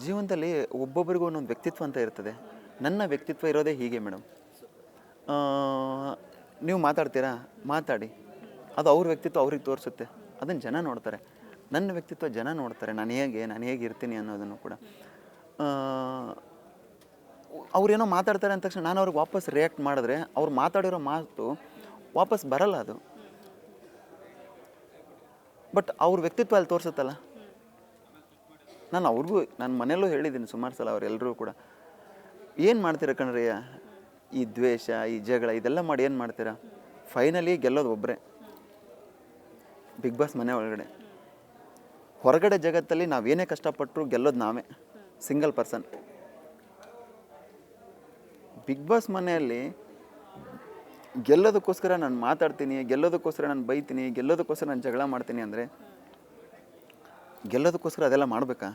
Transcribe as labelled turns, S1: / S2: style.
S1: ಜೀವನದಲ್ಲಿ ಒಬ್ಬೊಬ್ಬರಿಗೂ ಒಂದೊಂದು ವ್ಯಕ್ತಿತ್ವ ಅಂತ ಇರ್ತದೆ. ನನ್ನ ವ್ಯಕ್ತಿತ್ವ ಇರೋದೇ ಹೀಗೆ ಮೇಡಮ್. ನೀವು ಮಾತಾಡ್ತೀರಾ, ಮಾತಾಡಿ. ಅದು ಅವ್ರ ವ್ಯಕ್ತಿತ್ವ ಅವ್ರಿಗೆ ತೋರಿಸುತ್ತೆ. ಅದನ್ನು ಜನ ನೋಡ್ತಾರೆ. ನನ್ನ ವ್ಯಕ್ತಿತ್ವ ಜನ ನೋಡ್ತಾರೆ. ನಾನು ಹೇಗೆ ಇರ್ತೀನಿ ಅನ್ನೋದನ್ನು ಕೂಡ. ಅವ್ರೇನೋ ಮಾತಾಡ್ತಾರೆ ಅಂದ ತಕ್ಷಣ ನಾನು ಅವ್ರಿಗೆ ವಾಪಸ್ ರಿಯಾಕ್ಟ್ ಮಾಡಿದ್ರೆ ಅವ್ರು ಮಾತಾಡಿರೋ ಮಾತು ವಾಪಸ್ ಬರಲ್ಲ ಅದು. ಬಟ್ ಅವ್ರ ವ್ಯಕ್ತಿತ್ವ ಅಲ್ಲಿ ತೋರಿಸುತ್ತಲ್ಲ. ನಾನು ಅವ್ರಿಗೂ ನನ್ನ ಮನೆಯಲ್ಲೂ ಹೇಳಿದ್ದೀನಿ ಸುಮಾರು ಸಲ, ಅವರೆಲ್ಲರೂ ಕೂಡ ಏನು ಮಾಡ್ತೀರಾ ಕಣ್ರಿ, ಈ ದ್ವೇಷ, ಈ ಜಗಳ ಇದೆಲ್ಲ ಮಾಡಿ ಏನು ಮಾಡ್ತೀರಾ? ಫೈನಲಿ ಗೆಲ್ಲೋದು ಒಬ್ಬರೇ, ಬಿಗ್ ಬಾಸ್ ಮನೆ ಒಳಗಡೆ. ಹೊರಗಡೆ ಜಗತ್ತಲ್ಲಿ ನಾವೇನೇ ಕಷ್ಟಪಟ್ಟರು ಗೆಲ್ಲೋದು ನಾವೇ, ಸಿಂಗಲ್ ಪರ್ಸನ್. ಬಿಗ್ ಬಾಸ್ ಮನೆಯಲ್ಲಿ ಗೆಲ್ಲೋದಕ್ಕೋಸ್ಕರ ನಾನು ಮಾತಾಡ್ತೀನಿ, ಗೆಲ್ಲೋದಕ್ಕೋಸ್ಕರ ನಾನು ಬೈತೀನಿ, ಗೆಲ್ಲೋದಕ್ಕೋಸ್ಕರ ನಾನು ಜಗಳ ಮಾಡ್ತೀನಿ ಅಂದರೆ ಗೆಲ್ಲೋದಕ್ಕೋಸ್ಕರ ಅದೆಲ್ಲ ಮಾಡಬೇಕಾ?